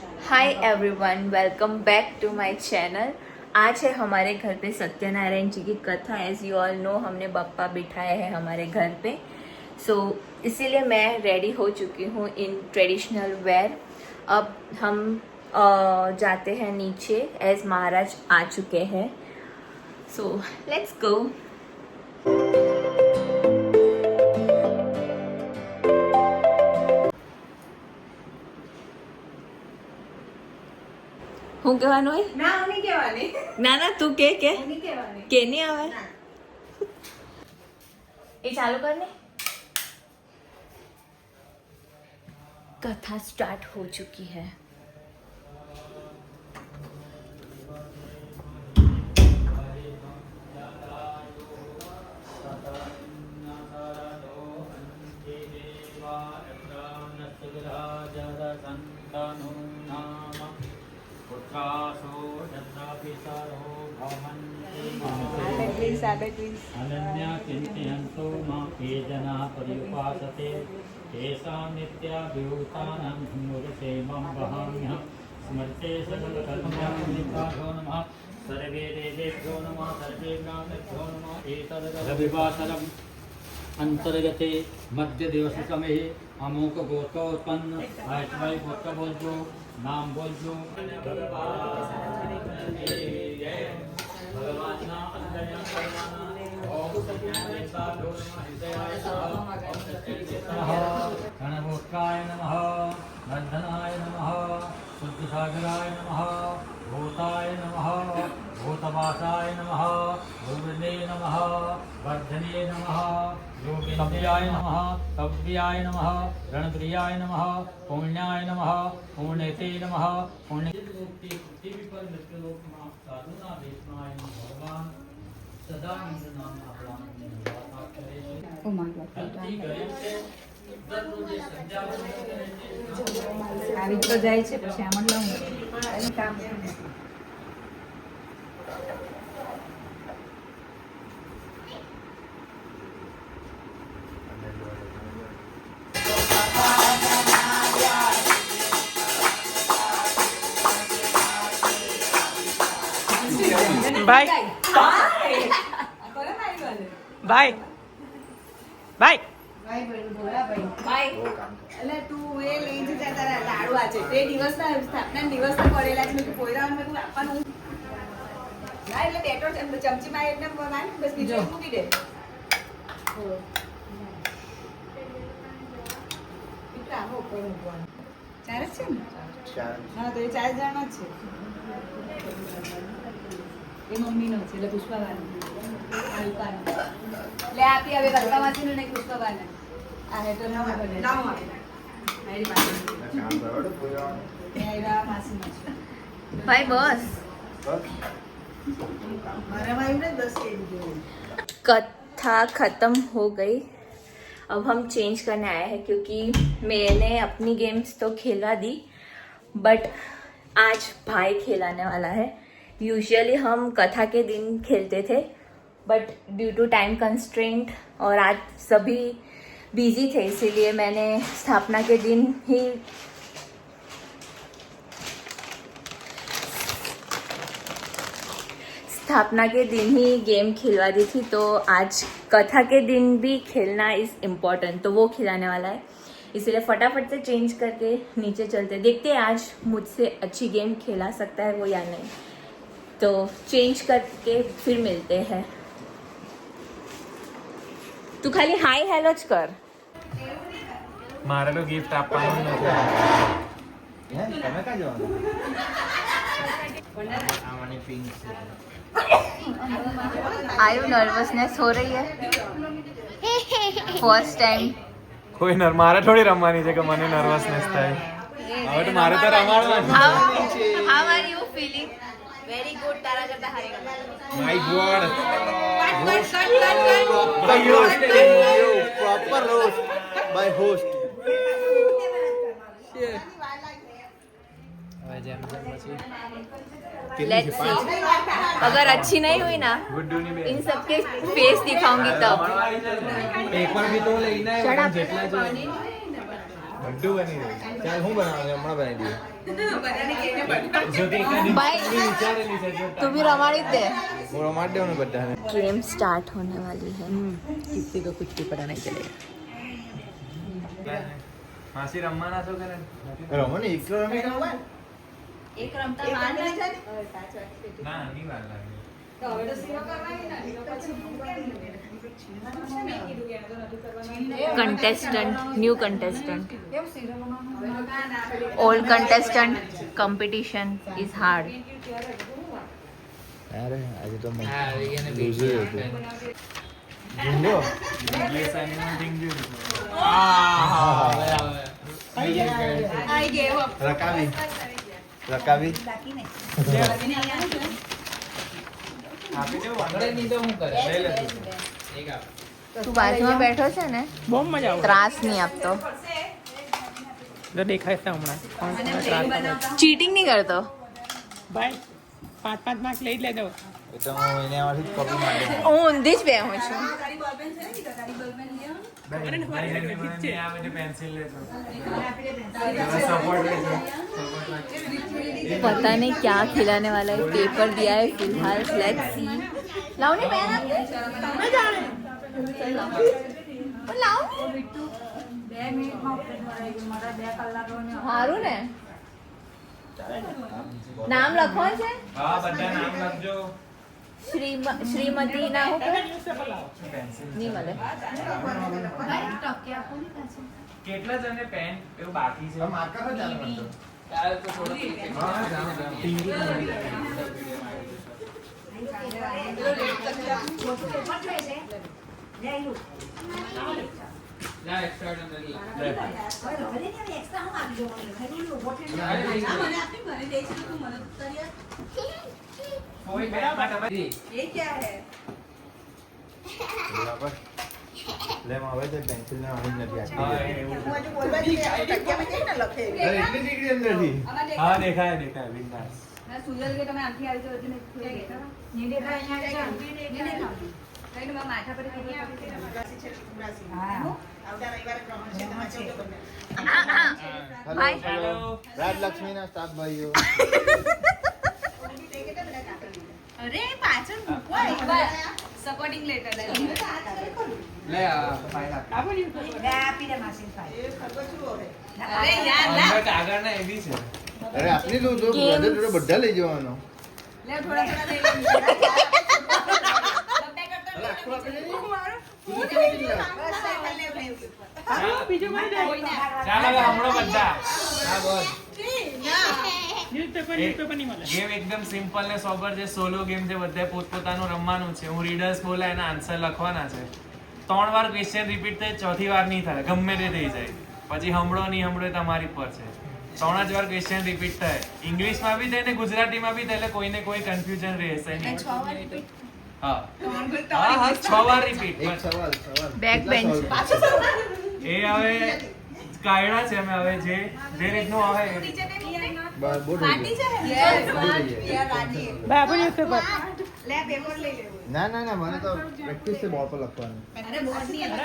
Hi everyone, welcome back to my channel. आज है हमारे घर पे सत्यनारायण जी की कथा। एज यू ऑल नो, हमने बप्पा बिठाए हैं हमारे घर पे। इसीलिए मैं रेडी हो चुकी हूँ इन ट्रेडिशनल वेयर। अब हम जाते हैं नीचे, एज महाराज आ चुके हैं। So let's go. હું કહેવાનું હોય? ના હું નહીં કહેવાની. ના તું કે હું નહીં કહેવાની. કે નહીં આવે ના. એ ચાલુ કર ને। कथा स्टार्ट हो चुकी है। अनन्या चिन्तयन्तो मां ये जनाः पर्युपासते तेषां नित्याभिभूतानां धनुर्सेवं वहाम्यहं स्मर्ते सकलकर्मभ्यो नमः सर्वे देवेभ्यो नमः सर्वे ब्राह्मणेभ्यो नमः एतद्रविवासरम् अंतर्गते मध्य दिवस समय अमुक गोत्रोत्पन्न आयतवाई गोत्र बोलजो नाम बोलजो भगवान गणगोत्राय नमः बन्धनाय नमः शुद्धसागराय नमः भूताय नमः भूतवासाय नमः भूर्णे नमः वर्धने नमः योगिन्याय नमः तव्याय नमः रणप्रियाय नमः पुण्याय नमः पुण्यते नमः पुण्य पर मृत्युलोक साधुना वेदनाय भगवान सदा नाम આવી તો જાય છે પછી આમાં લઉં કામ બાય બાય બાય ભાઈ બોલા ભાઈ बाय। એટલે તું એ લઈ જજે તારા લાડવા છે તે દિવસના સ્થાપના દિવસના પડેલા છે મેં તું પોયરામાં મેં તું આપવાનું ના એટલે બેટો ચમચીમાં એકદમ બનાવી બસ બીજું મૂકી દે કેટલા આવો ઉપર મૂકવાનું ચાર જ છે ને હા તો એ 4 જણા જ છે એ મમ્મીનો છે એટલે પુષ્પાવાનો આલ્પાનો લે આપી હવે બરકામાંથી નહીં પુષ્પાવાનો આ હે તો ના બને ના આવે મારી પાસે મેરા માસીનો છે भाई बस મારા ભાઈ ને 10 કેજી જોઈએ कथा ख़त्म हो गई। अब हम चेंज करने आए हैं क्योंकि मैंने अपनी गेम्स तो खेला दी, बट आज भाई खिलाने वाला है। यूजुअली हम कथा के दिन खेलते थे, but due to time constraint और आज सभी बिजी थे, इसीलिए मैंने स्थापना के दिन ही गेम खिलवा दी थी। तो आज कथा के दिन भी खेलना इज़ इम्पोर्टेंट, तो वो खिलाने वाला है। इसलिए फटाफट से चेंज करके नीचे चलते, देखते हैं आज मुझसे अच्छी गेम खिला सकता है वो या नहीं। तो चेंज करके फिर मिलते हैं। तू खाली हाय हेलो ज कर। મારે તો ગિફ્ટ આપવાનું નથી તમે ક્યાં જવાનું આમાંની પિંક છે आयु नर्वसनेस हो रही है फर्स्ट टाइम। કોઈ મારે થોડી રમવાની છે કે મને નર્વસનેસ થાય હવે તો મારે તો રમાડવાનું how are you feeling? Very good. तारा करता हारेगा। My God proper roast by host let's see. अगर अच्छी नहीं हुई ना, इन सबके फेस दिखाऊंगी तब। પેપર બી તો લઈને આવ્યો જેટલા છે બધું બની ગયું ચાલ હું બનાવું હમણાં બનાવી દઉં બધાને કહીને બધા જો કે એકાદી ભાઈ વિચારેલી છે જો તું भी रमाड़ी दे બોલો માર દેવાનું બધાને गेम स्टार्ट होने वाली है किसी को कुछ भी पता नहीं चलेगा માસી રમવાના છો કે રમો ને એક રમી રમવા એક રમતા વાર નહીં જાય ના નહીં વાર લાગે તો હવે તો સેવા કરવાની નથી તો પછી contestant new contestant old contestant competition is hard અરે આજે તો મને લૂઝર હતું જુંગો ઇંગ્લિશ એનિમલ થિંગ જોયું આઈ ગેવ અપ રકાવી રકાવી આપી દો વાંધો નહીં તો હું કરે લઈ લે તું બાજુમાં બેઠો છે ને બહુ મજા આવે ત્રાસ નહીં આપતો જો દેખાય છે હમણાં ચીટિંગ નહીં કરતો ભાઈ 5 માર્ક લઈ જ લેજો એ તો હું એને આમાંથી જ કોપી મારી દઉં. હું ઊંધી જ બેહું છું તારી બોલપેન છે ને કીધા તારી બોલપેન લઈ આવો પેન્સિલ લેજો सपोर्ट लेજો पता नहीं क्या खिलाने वाला है पेपर दिया है फिलहाल लेट्स सी लाओ नहीं मैं मैं जा रहे लाओ हारू ने नाम લખો છે હા બધા નામ લખજો શ્રીમતી ના હો પેન્સિલ નહીં મળે કેટલા જણે પેન એવું બાકી છે માર્કર જ ચાલુ કરજો. ત્યારે તો થોડો હા જાઓ જાઓ પિંકી જા એક્સ્ટ્રા અંદર લે કોઈ બેન માટે ये क्या है બરાબર. લે માં હવે તે પેન્સિલ ને આની નથી હા આપી એવું હું આજે બોલવા જઈ આ ટક્યા માં કેમ લખે અરે એટલી દીકરી અંદરથી હા દેખાય દેખાય વિન્દાસ સુજલ કે તમે આખી આવી તો બધી નહીં દેખાય નહીં દેખાય કઈ માં માથા પર આવતા રવિવારે પ્રમાણ છે તમારે ચૌદ બંને ભાઈ હેલો રાજલક્ષ્મી ના સ્ટાફ ભાઈઓ અરે પાછળ મૂકવા સપોર્ટિંગ લેટર લે આ ફાઇલ આપ અરે યાર લા અંદર કાગળ ના એવી છે અરે આપની તો જો Games. brother જોડે બધા લઈ જવાનો લે થોડા થોડા દે લે આખું આપી દે. બીજું મને દે ચાલો હવે હમણાં બધા હા બોલ ન્યૂઝપેપર નહીં મળે ગેમ એકદમ સિમ્પલ ને સોબર છે સોલો ગેમ છે બધાએ પોતપોતાનું રમવાનું છે હું રીડર્સ બોલા એના આન્સર લખવાના છે 3 વાર ક્વેશ્ચન રિપીટ થાય ચોથી વાર નહીં થાય ગમે તે થઈ જાય પછી હમણો નહીં હમણો એ તમારી પર છે 3 જ વાર ક્વેશ્ચન રિપીટ થાય ઇંગ્લિશમાં બી થાય ને ગુજરાતીમાં બી થાય એટલે કોઈને કોઈ કન્ફ્યુઝન રહેશે નહીં હા હા હા 6 વાર રિપીટ એક સવાલ Back કેટલા bench. સવાલ પૂછે? એ હવે કાયડા છે અમે હવે જે રીતનું આવે બહુ થઈ પાર્ટી છે ગયું. યસ યાર રાજી બાબુ ન્યૂઝપેપર લે પેપર લઈ લેવું ના ના ના મને તો પ્રેક્ટિસ છે બોર્ડ પર લખવાની અરે બોર્ડ ની અંદર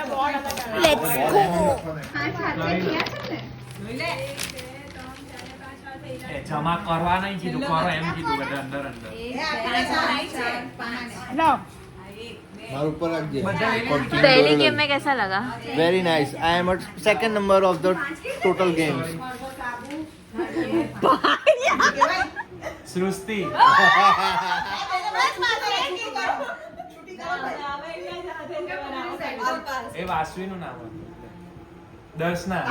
લેટ્સ લે એ જમા કરવા નહીં કીધું કરો એમ કીધું બધા અંદર અંદર લાવ મારું ઉપર રાખજે पहली गेम में कैसा लगा very nice I am at second number of the total games Srishti એ વાસવીનું નામ હતું દર્શના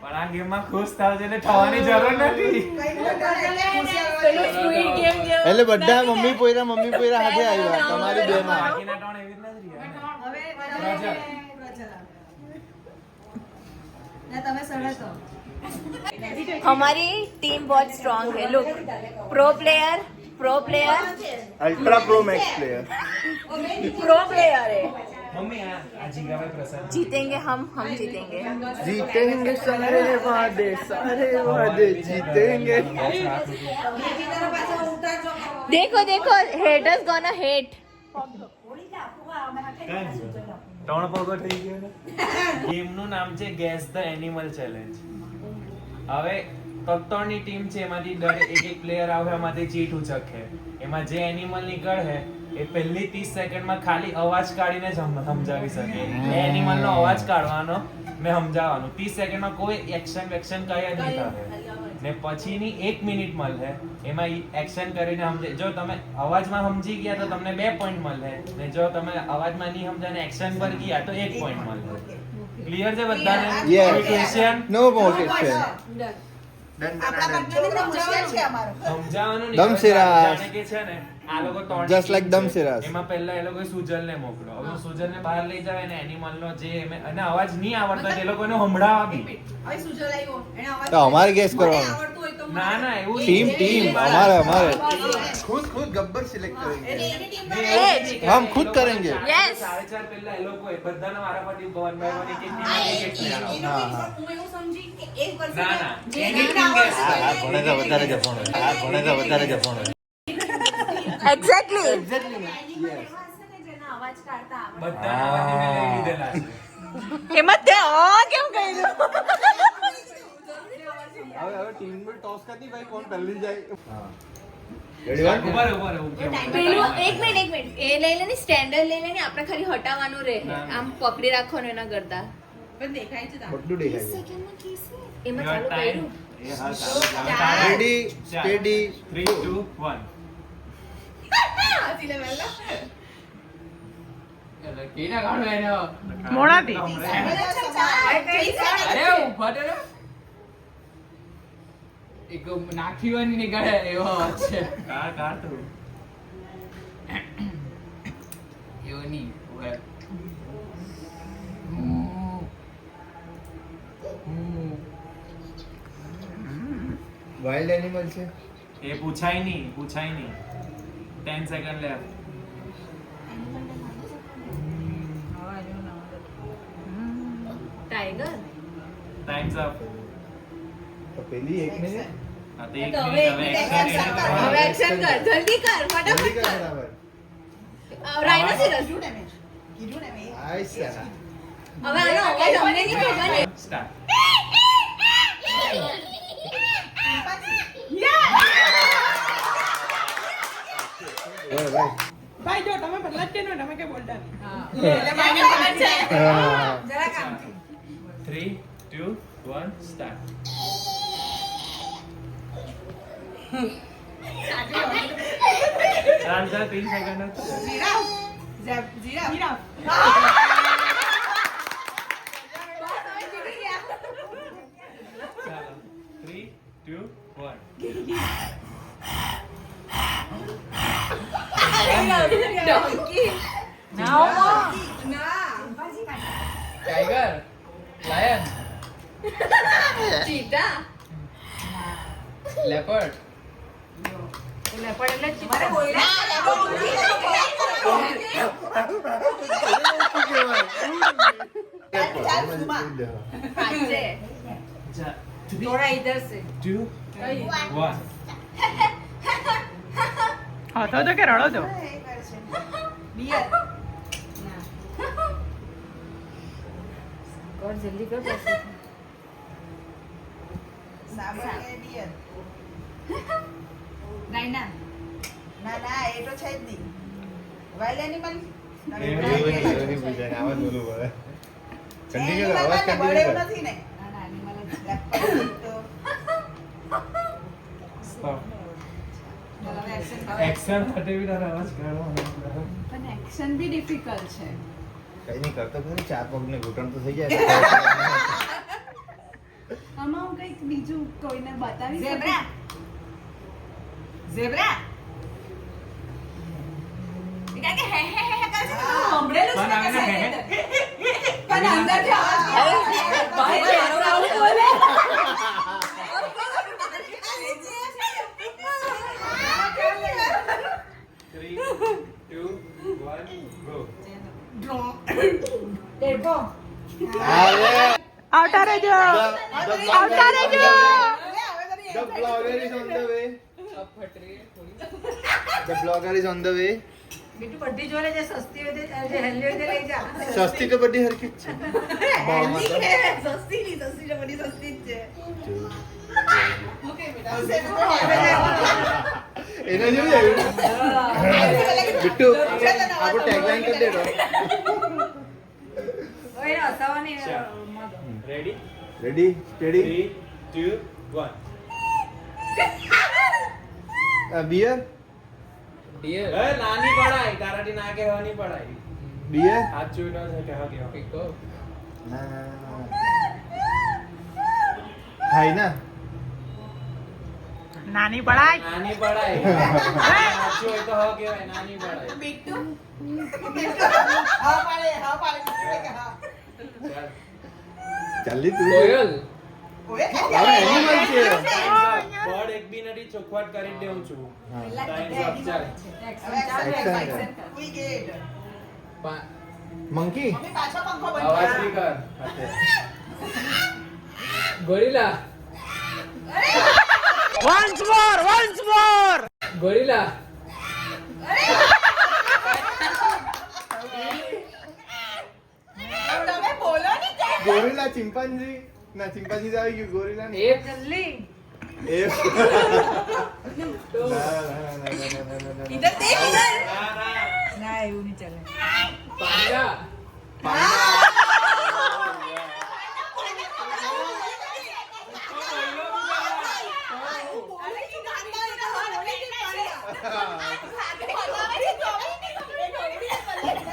પણ આ ગેમમાં ખુશ થાવ છે એટલે થવાની જરૂર નથી એટલે બધા મમ્મી પોયરા હાથે આવ્યા તમારી બે માં બાકીના ત્રણ એવી રીતના જ રહ્યા તમે સડતો हमारी टीम बहुत स्ट्रांग है look pro player ultra pro max player pro player है મમ્મી આ જીગાભાઈ પ્રસાદ जीतेंगे हम जीतेंगे જીતેંગે સારે વાદે જીતેંગે देखो हेटर्स गोना हेट ત્રણ પગો થઈ ગયો ને ગેમ નું નામ છે ગેસ ધ એનિમલ ચેલેન્જ હવે ત્રણની ટીમ છે, એમાંથી એક પ્લેયર આવે, એમાંથી ચીટ ઉચકે. એમાં જે એનિમલ નીકળે એ પહેલી 30 સેકન્ડમાં ખાલી અવાજ કાઢીને જ સમજાવી શકે. એ એનિમલનો અવાજ કાઢવાનો ને સમજાવવાનું. 30 સેકન્ડમાં કોઈ એક્શન કઈ જ નહીં થાય. ને પછીની 1 મિનિટ મળે, એમાં એક્શન કરીને સમજે. જો તમે અવાજમાં સમજી ગયા તો તમને 2 પોઈન્ટ મળે, ને જો તમે અવાજમાં નહીં સમજ્યા ને એક્શન પર ગયા તો 1 પોઈન્ટ મળે. ક્લિયર છે બધાને? Yes. કોઈ question? નો મોર ક્વેશ્ચન. આપણા partner ને હોશિયાર છે અમારો. સમજાવવાનું નહીં. દમશેરાસ. જાણે કે છે ને આ લોકો ત્રણ Just like team છે. દમશેરાસ. એમાં પહેલા એ લોકો સુજલને મોકલો. હવે સુજલને બહાર લઈ જાવ ને એનિમલનો જે અને અવાજ નહીં આવડતો હોય તે લોકોને સંભળાવા બી. હવે સુજલ આવ્યો એને અવાજ તો અમારે guess મને કરવાનું. આવડતું હોય તો ના ના એવું ટીમ નહીં. અમારે Yes. खुद गब्बर सिलेक्ट એટલે करेंगे. એની ટીમ નહીં, માં એવું નહીં. हम खुद करेंगे. Yes. 4:30 પહેલા એ લોકો બધાના વારાફરતી 1 by 1 એક એક હા, એક એક player આવે. હા, હા. હું એવું સમજી કે એ કરશે ના, ને, ના. જે એની એને team આવડતું guess હોય કરે. એને- ભણેલા વધારે જપણ હોય. આ ભણેલા વધારે જપણ હોય. એક્ઝેક્ટલી. જેના અવાજ કાઢતા આવડે. બધાના અવાજને લઈ લીધેલા છે. એમાં તે કેમ કર્યું? હવે ટીમ में टॉस करनी भाई कौन पहले जाए. हां. રેડી ઉભા રહો, ઉભા રહો, ઉભા રહો. પેલું એક મિનિટ એ લઈ લે ને સ્ટેન્ડર્ડ લઈ લે ને આપણે ખાલી હટાવવાનું રહે. ના, ના. આમ પકડી રાખવાનું એના કરતા. પણ દેખાય છે તમને. બધું દેખાય છે. એમાં Your ચાલુ time. કર્યું. એ હા, ચાલો, ચાલો. Ready steady 3 2 1. હસી લે પહેલા. મોડાથી. નાખીવાની નીકળે એવો અવાજ છે કાઢ તું. એવો નહીં હવે. વાઇલ્ડ એનિમલ છે. એ પૂછાય નહીં 10 second left. Tiger. Times up. તો પેલી એક મિનિટ હા તો એક તો મિનિટ હવે હવે એક action મિનિટ એને action કરવાનું. હવે એક્શન કર જલ્દી કર ફટાફટ જલ્દી કર કર. બરાબર. રાઇનોસેરસ. કીધું ને મેં. કીધું ને મેં. આયસા. હવે આનો અવાજ અમને નહીં ખબર ને. Start. બોલ ભાઈ. ભાઈ જો તમે પહેલા જ કે તમે કે બોલતા નહીં. એટલે મને ખબર છે. હા. જરા કામથી. 3 2 1 start. ચાલ 3 સેકન્ડ જ છે. જીરાફ. જીરાફ. ચાલો 3 2 1. ડોંકી. ના. Tiger lion ચીતા. લેપર્ડ મારે બોલ્યા. ચાલ, સુમા. હાચે. જા થોડા ઇધર સે. 2 1. હસો તો કે રડો તો. બિયર. કર જલ્દી કર પછી. સાબર કે બિયર. રાઈના. ના ના એ તો છે જ નહીં. Wild animal. એની પૂજાને આવાજ બોલવું પડે. ચંડીગઢ અવાજ બળે કાઢી એવું દે. નથી ને. ના ના એનિમલ જ લેપર્ડ તો Stop. ચાલો હવે એક્શન એક્શન માટે બી તારો અવાજ કાઢવાનો. પણ એક્શન બી ડિફિકલ્ટ છે. કઈ નહીં કરતો ખરી 4 પગને ઘૂંટણ તો થઈ જાય. આમાં હું કંઈક બીજું કોઈને બતાવી ઝેબ્રા. ઝેબ્રા. એ કે હે હે હે કરે છે. સાંભળેલું છે પણ કે આવે ને, સાહેબ? પણ અંદરથી અવાજ આવે છે. ભાઈ આવું આવું બોલે. 3 2 1 go. દેખો. આવતા રહેજો. આવતા રહેજો. The blogger is on the way. The blogger is on the way. બીટુ બધી જોડે જે સસ્તી હોય તે જે હેલ્દી હોય તે લઈ જા. સસ્તી તો બધી હરખી જ છે. ભાવમાં તો. સસ્તી ની સસ્તી તો બધી સસ્તી જ છે. એને જેવું જ આવ્યું. બિટ્ટુ આપણું ટેગલાઈન કરી દેતો. રેડી રેડી સ્ટેડી 3 2 1 બિયર Dear. નાની પડાય તારાથી ના કહેવાની પડાય બિયર હાથ જોઈ ન છે કે હા Pick up. હાઈ ના નાની પડાય નાની પડાય હાથ જોઈ તો હા કહેવાય નાની પડાય બિટ્ટુ હા પાડે હા ચાલ ચાલી તું Koyal. એનિમલ છે. બર્ડ એક બી નથી ચોખવટ કરી દેઉં છું ટાઈમ્સ અપ ચાલ Pa- મંકી પાછો પંખો બંધ અવાજ બી કર Gorilla. once more Gorilla. તમે બોલો ને ગોરીલા ચિંપાંજી ના ચિંપાંજી આવી ગયું ગોરીલા ને Ape. એ ઇધર દેખ ઇધર ના Panda.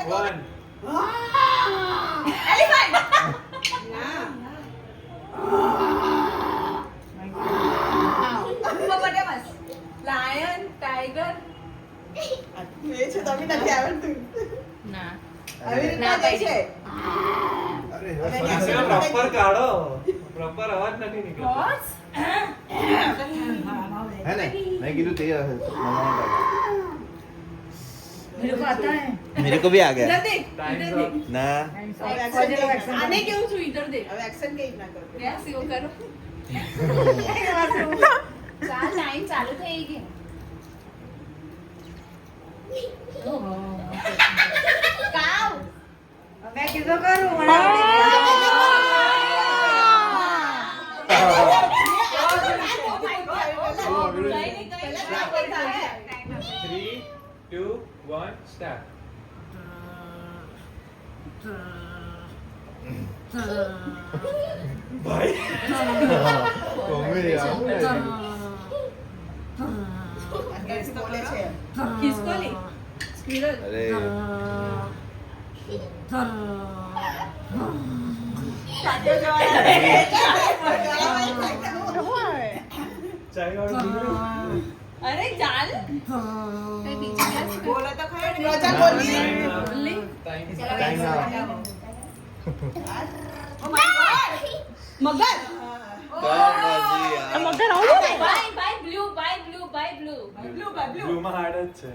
વન લાયન ટાઈગર એ છે તમે નથી આવડતું ના આવી રીતના જાય છે અરે પ્રોપર કાઢો પ્રોપર અવાજ નથી નીકળતો હોર્સ હે ને મેં કીધું તે હશે मेरे को भी आ गया इधर देख ટાઈમ્સ इधर અપ देख ना आने क्यों छू इधर देख अब एक्शन के इतना करो यस वो करो चाल लाइन चालू થઈ ગઈ કાવ મેં કીધું કરું થ્રી 2 1 સ્ટાર્ટ ભાઈ કોમેડી બોલે છે ખિસકોલી સ્ક્વિરલ અરે સાચો જવાબ ચાઈ વાળું અરે ચાલ બોલો તો ખરો ને રોજા બોલી ટાઈમ ના ઓ માય ગોડ મગર મગર આવું બાય બ્લુ બ્લુ માં હાર્ડ જ છે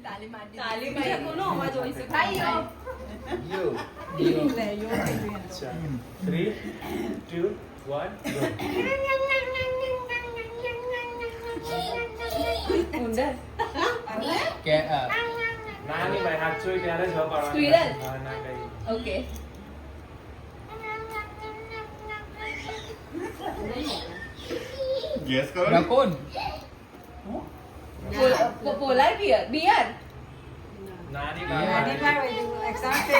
તાલી મારી તાલી મારી. કોનો અવાજ હોય છે ભાઈ યો. યો 3 2 1 ગો ઉંદર નાની ભાઈ હાથ જોઈ ત્યારે જ પાડવાનું Squirrel. હા ના કઈ ઓકે ગેસ કરો Raccoon. પોલાર બિયર નાની નાની ભાઈ ભાઈ એક્શન છે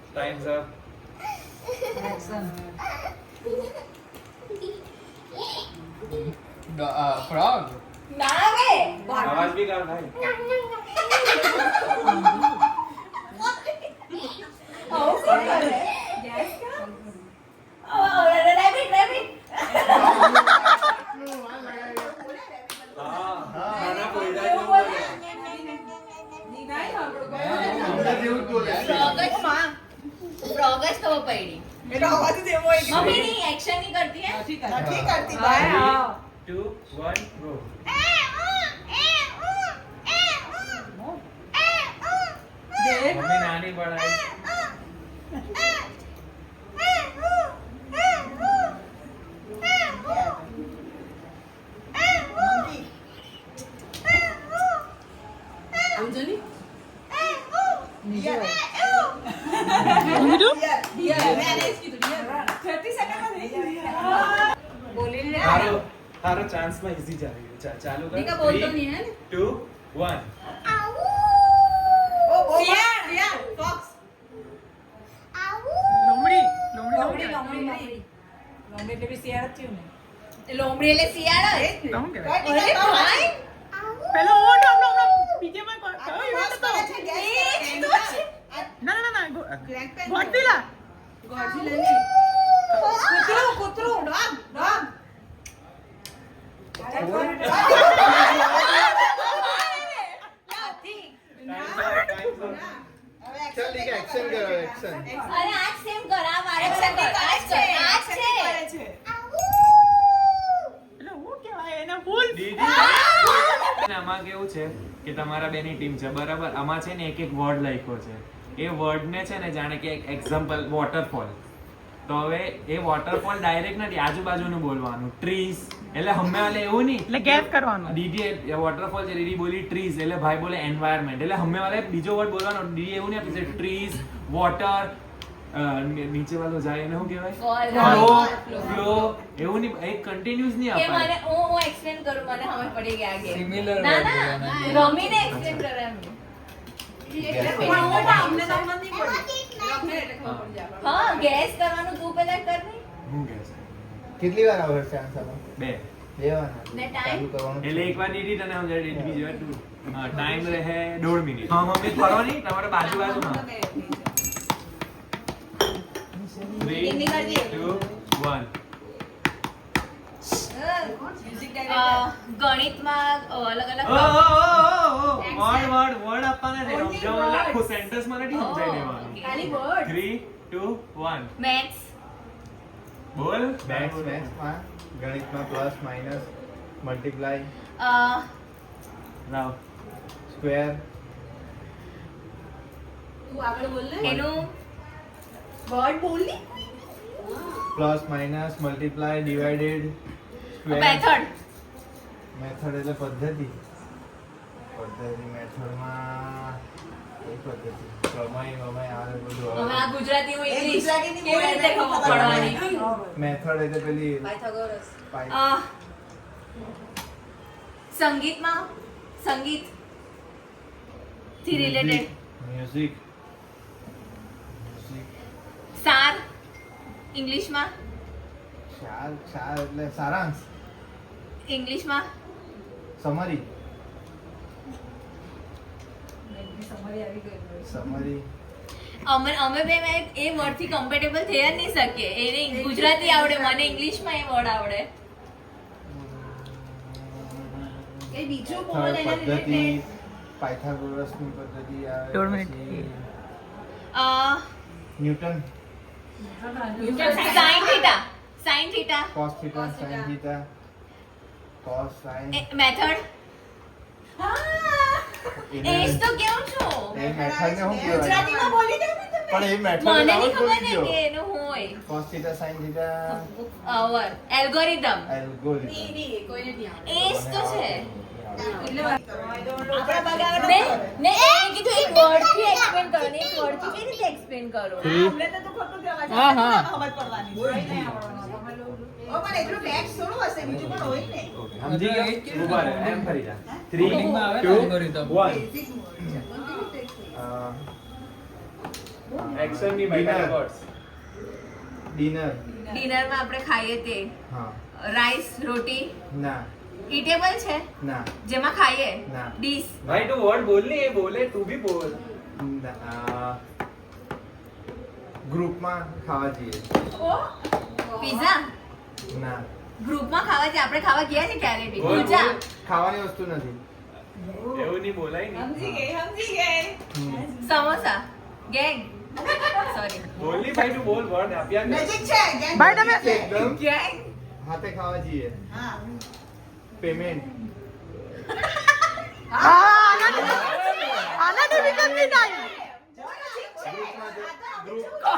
ટાઈમ્સ અપ Frog. ના રે અવાજ બી કાઢ ભાઈ આવું કોણ કરે ગેસ રેબિટ હા નાના કોયડા એવું જેવું બોલે. અંદર જેવું જ બોલે ફ્રોગ જ ખબર પડી એનો અવાજ જ એવો હોય કે મમ્મી ની એક્શન ની કરતી હે નથી કરતી ભાઈ 2 1 ગો દેખ મમ્મી નાની પડાય અંજલિ Dear. મેં જ કીધું, dear. 30 સેકન્ડમાં થઈ જાય. બોલીને તારો ચાન્સમાં ઈઝી ચાલુ કર. દીકા બોલતો નહીં હે ને? 2 1 શિયાળ, fox. લોમડી લોમડી એટલે બી શિયાળ જ થયું ને. લોમડી એટલે શિયાળ જ. શું કહેવાય? અરે ભાઈ. પેલો ઓ ડબલો બીજે માં કોણ આ કયો fox તો કરે છે, guess કરે. ના Black Panther. ગોડઝિલા Godzilla નહીં. કૂતરું, dog. ચાલ ઠીક એક્શન કરો એક્શન અરે આજ સેમ કર આ વારે સેમ કર આજ છે એટલે હું કહેવાય એને ભૂલ અને આમાં કેવું છે કે તમારા બેની ટીમ છે બરાબર. આમાં છે ને એક વર્ડ લખ્યો છે. એ વર્ડને છે ને જાણે કે એક્ઝામ્પલ વોટરફોલ. તો હવે એ વોટરફોલ ડાયરેક્ટ નથી, આજુબાજુનું બોલવાનું. ટ્રીઝ એટલે હમે વાલે એવું નહીં. એટલે ગેસ કરવાનું. દીદી વોટરફોલ છે, દીદી બોલી ટ્રીઝ એટલે ભાઈ બોલે એન્વાયરમેન્ટ. એટલે હમે વાલે બીજો વર્ડ બોલવાનો. દીદી એવું નહીં આપી ટ્રીઝ વોટર નીચે વાળો જાય એને શું કહેવાય ફ્લો એવું નહીં. એક કન્ટિન્યુઅસ નહીં કે મને અપાય. હું એક્સપ્લેન કરું મને સમજ પડી ગઈ આગે Similar ના word ના બોલવાના. રમીને એક્સપ્લેન કરે એમ હા ગેસ કરવાનું તું પહેલા કર નહીં હું કહે છે કેટલી વાર આવશે ચાન્સ આનો 2 લેવાના ને time? ચાલુ કરવાનું એટલે એકવાર દીદી તને સમજાડી દીધી બીજી વાર તું. હા ટાઈમ રહે 1.5 મિનિટ. હા મમ્મી ફરો નહીં તમારે બાજુમાં 3 2 1 ગણિતમાં અલગ અલગ વર્ડ આપવાના છે. સમજાવવાનું આખું સેન્ટેન્સમાં નથી સમજાઈ દેવાનું. ખાલી word. 3 2 1 મેથ્સ બોલ. મેથ્સમાં ગણિતમાં plus minus multiply Rao square તું આગળ બોલ ને. એનું Word બોલ ને. Plus minus multiply divided square method method એટલે પદ્ધતિ મેથડમાં કઈ પદ્ધતિ પ્રમેય આવે બધું હવે આવે આ ગુજરાતી હું ઇંગ્લિશ ગુજરાતીની કેવી રીતે ખબર પડવાની મેથડ એટલે પેલી Pythagoras. સંગીતમાં સંગીત થી રિલેટેડ મ્યુઝિક સાર ઇંગ્લિશમાં ચાર એટલે સારાંશ ઇંગ્લિશમાં સમરી અમે બે એ વર્ડ થી કમ્ફર્ટેબલ થઈ જ નહીં શકીએ. એને ગુજરાતી આવડે મને ઇંગ્લિશમાં એ વર્ડ આવડે. એ બીજું બોલ એના પદ્ધતિ related. પાયથાગોરસની પદ્ધતિ આવે 1.5 મિનિટ. પછી અ Newton sine theta sine theta cos theta sin theta cos sin method એ જ તો કેવું છું એ મેથડ ને હું કહેવાય ગુજરાતીમાં બોલી દે ને તમે. પણ એ મેથડ મને નામ નહીં જ ખબર ભૂલી ને ગયો કે એનું હોય cos theta sin theta algorithm algorithm નહીં, કોઈને નહીં આવડે. એ જ તો છે. એટલે આપણા બગાડો. ને એ કીધું એક વર્ડ થી એક્સપ્લેન કરો ને એક વર્ડ થી કેવી રીતે એક્સપ્લેન કરો અમને તો તું ખોટું કહેવા છે. હા, હા. ખબર પડવાની. કોઈ નહીં આવડવાનું. ઓ, પણ એટલું text થોડું હશે, બીજું પણ હોય ને. સમજી ગયો ઉભા રહે એમ ફરી જા. 3 Reading-માં આવે ને 2 algorithm. 1 Basic word છે. પણ કેવું text હોય? એક્શન ની બાય વર્ડ્સ. ડિનર ડિનરમાં આપણે ખાઈએ તે હા રાઈસ રોટી ના ઈટેબલ છે ના જેમાં ખાઈએ ના. ડીશ ભાઈ તું વર્ડ બોલ ને એ બોલે તું બી બોલ. ગ્રુપમાં ખાવા જઈએ પિઝા ના ગ્રુપમાં ખાવા જઈએ આપણે ખાવા ગયા છે ક્યારે બી બોલ, કુલચા બોલ. ખાવાની વસ્તુ નથી એવું નહીં બોલાય ને. સમજી ગઈ, સમજી ગઈ. સમોસા ગેંગ સોરી બોલ ની ભાઈ તું બોલ વર્ડ આપ્યા કર. Magic છે, gang ભાઈ તમે magic છે. એકદમ ગેંગ હાથે ખાવા જઈએ હા. પેમેન્ટ આના ડિફિકલ્ટ નહીં થાય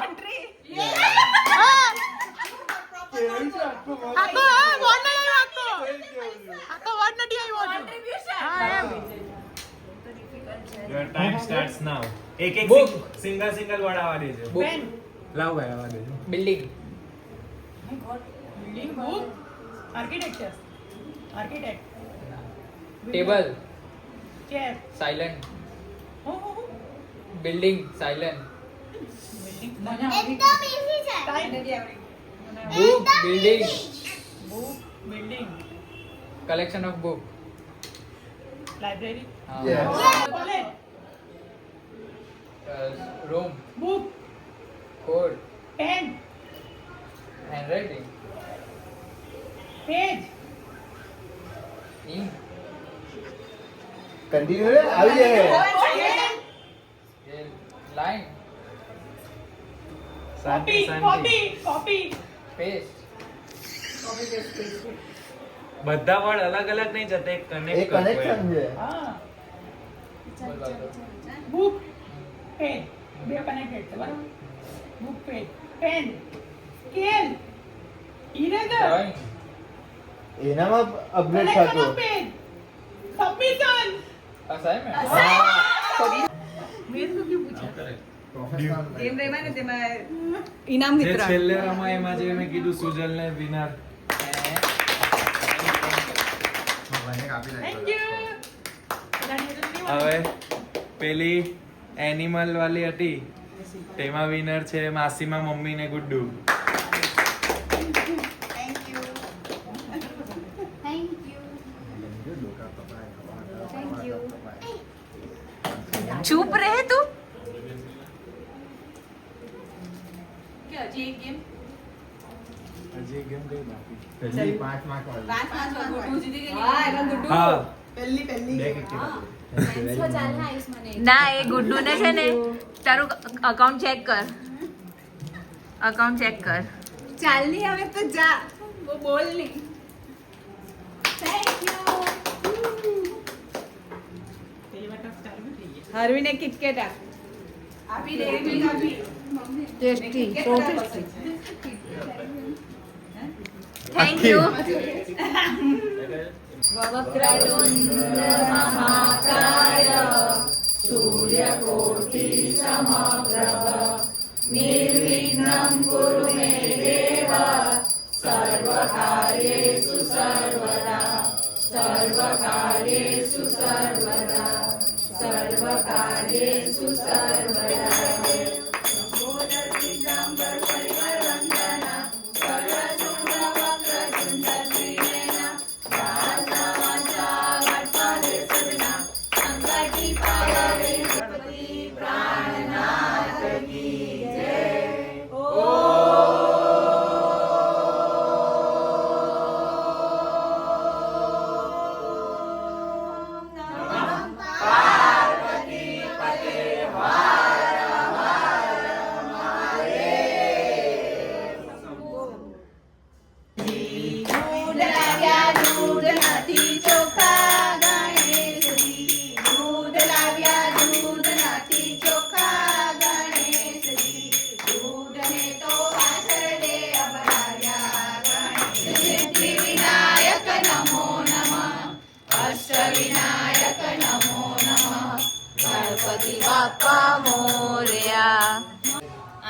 કન્ટ્રી આ તો વર્ડ નહીં આવ્યો આ તો વર્ડ નથી આવ્યો હજુ. કોન્ટ્રીબ્યુશન હા એમ તો ડિફિકલ્ટ છે યોર ટાઈમ સ્ટાર્ટ્સ નાઉ. એક એક Book. સિંગલ સિંગલ વર્ડ આવવા દેજો. Book. પેન લાવ ભાઈ આવવા દેજો. Building. Building book architecture architect Table. Chair Silent. હો Building. Silent. બિલ્ડિંગ મને આવડી ટાઈમ નથી આવડી Book. Building. Book building Collection of book. Library Yes. College Room. Book Code. Pen Handwriting. Page Ink. Continue रे આવી જાય Line. શાંતિ copy શાંતિ. Copy copy Paste. બધા વર્ડ અલગ અલગ નહીં જતા, એક એ કનેક્ટ કરવો કનેક્શન એમ. છે હા બુક પેન બે કનેક્ટેડ છે બરાબર book pen pen scale eraser Drawing. એનામાં અપગ્રેડ કલેક્શન થતો ઓફ પેન સબમિશન Assignment. મેં તો ક્યું પૂછા ગેમ રમ્યા ને તેમાં ઇનામ જે વિતરણ છેલ્લે રમાય એમાં જે મેં કીધું સુજલ ને વિનર. થેન્ક યુ હવે પેલી એનિમલ વાળી હતી તેમાં વિનર છે માસીમાં મમ્મી ને ગુડ્ડુ. चुप रहे तू. હજી એક ગેમ કઈ બાકી? પહેલી 5 માર્ક વાળી હા એમાં ગુડ્ડુ હા પહેલી ના એ ગુડ્ડુ ને છે ને તારું અકાઉન્ટ ચેક કર. અકાઉન્ટ ચેક કર. ચાલની હવે તો જા वो बोल नहीं थैंक यू हरवी ने किटकेट आपी दे भी आपी tasty so tasty thank you.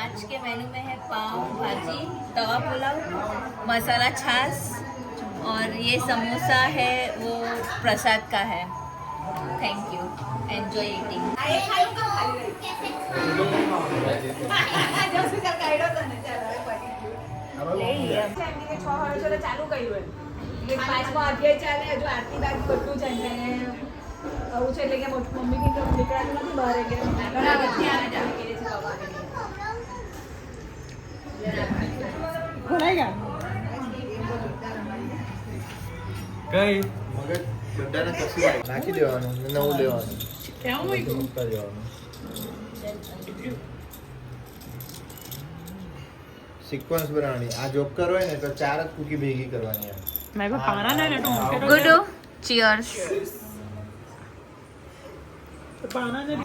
आज के मेनू में है पाव भाजी, तवा पुलाव, मसाला छाछ और ये समोसा है वो प्रसाद का है. Thank you. Enjoy eating. ચાલુ કર્યું એમ 5મા અધ્યાય ચાલે હજુ આરતી બાકી બધું છે ને આવું છે એટલે કે મમ્મી ની તો નીકળાતું નથી બહાર એટલે બરાબર ત્યાં જ આવી ગઈ છે બાબા ભરાઈ ગયા કઈ મગજ બધાને કશું નાખી દેવાનું ને નવું લેવાનું કેવું હોય મૂકતા જવાનું સિક્વન્સ બનાવવાની આ જોકર હોય ને તો 4 જ કુકી ભેગી કરવાની એમ મેં કો પાના ના લેતો ગુડુ, cheers. પાના ને